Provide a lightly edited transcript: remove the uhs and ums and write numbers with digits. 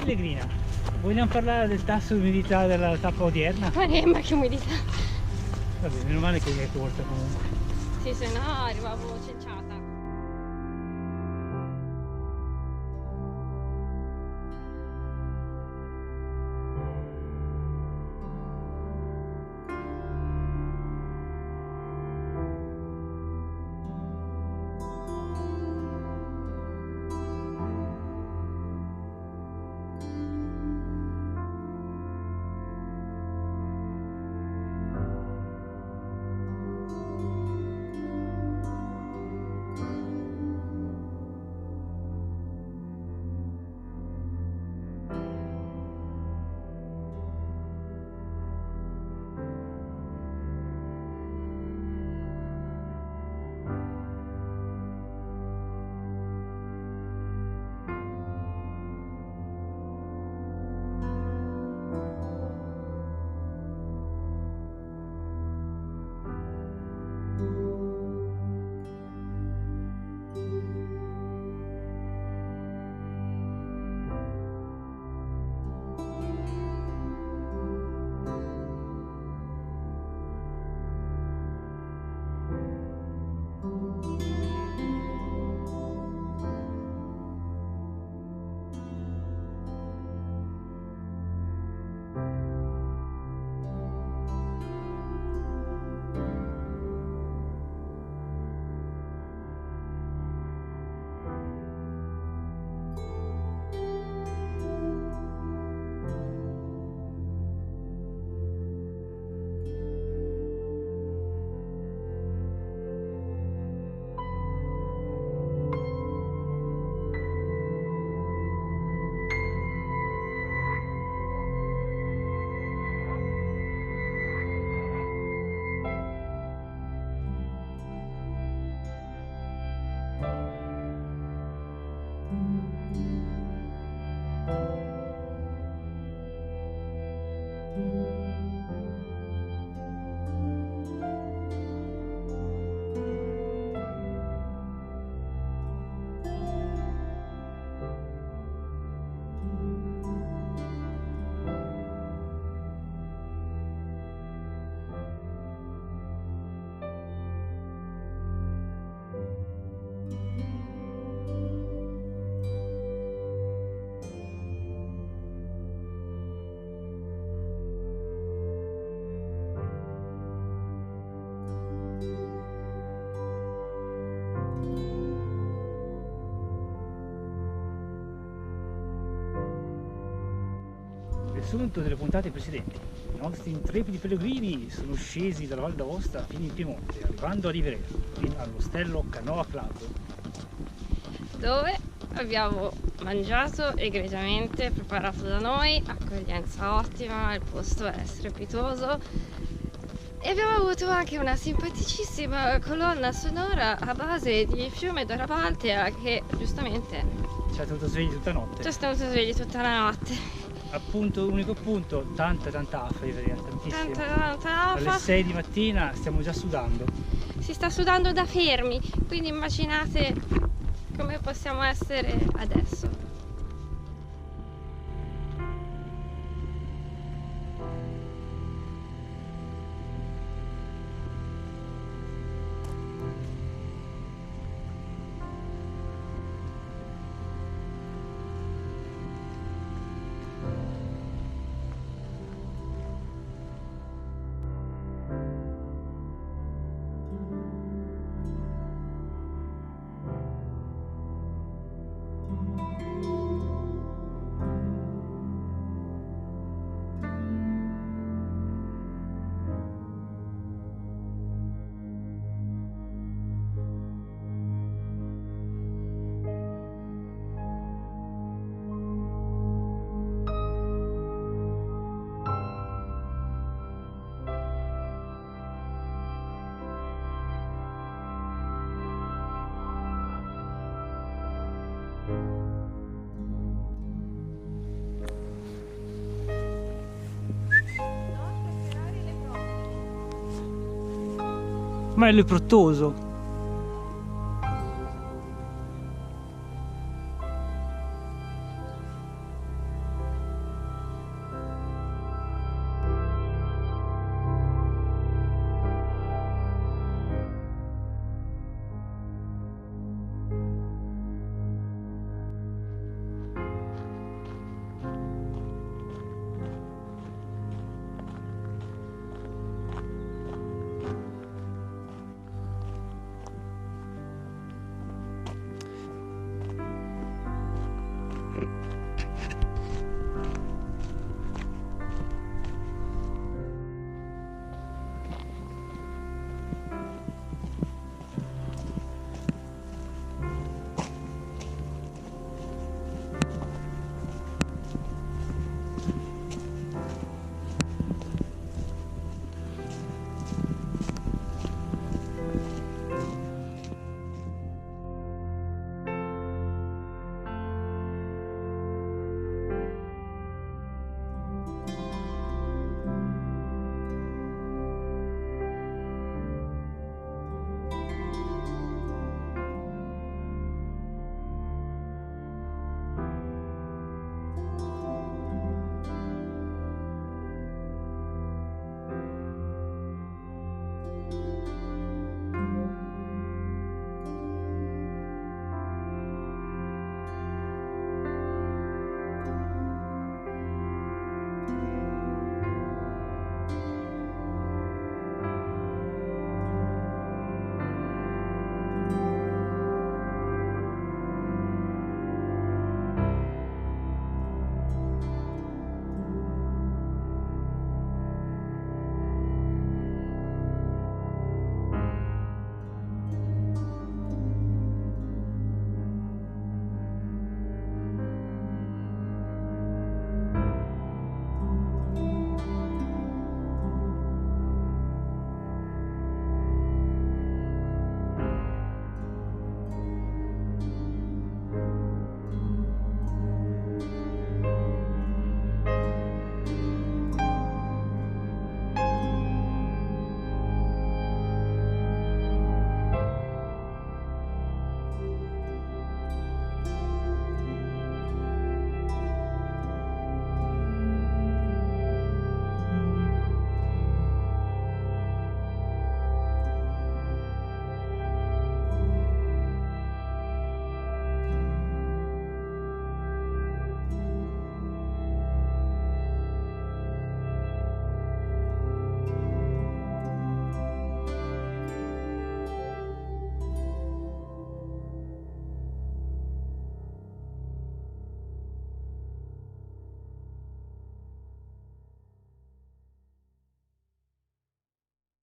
Pellegrina, vogliamo parlare del tasso di umidità della tappa odierna? Ma che umidità! Vabbè, meno male che è corta comunque. Sì, se no arrivavo cinciata. Riassunto delle puntate precedenti. I nostri intrepidi pellegrini sono scesi dalla Val d'Aosta fino in Piemonte, arrivando a Riverera, fino all'ostello Canoa Club. Dove abbiamo mangiato egregiamente, preparato da noi, accoglienza ottima, il posto è strepitoso e abbiamo avuto anche una simpaticissima colonna sonora a base di Fiume d'Arabaltea che giustamente Ci ha tenuto svegli tutta notte. ci siamo svegli tutta la notte. Appunto, unico punto, tanta afa, Riverera, tantissimo. Tanta Alle afa. 6 di mattina stiamo già sudando. Si sta sudando da fermi, quindi immaginate come possiamo essere adesso. Ma è leprottoso. Mm.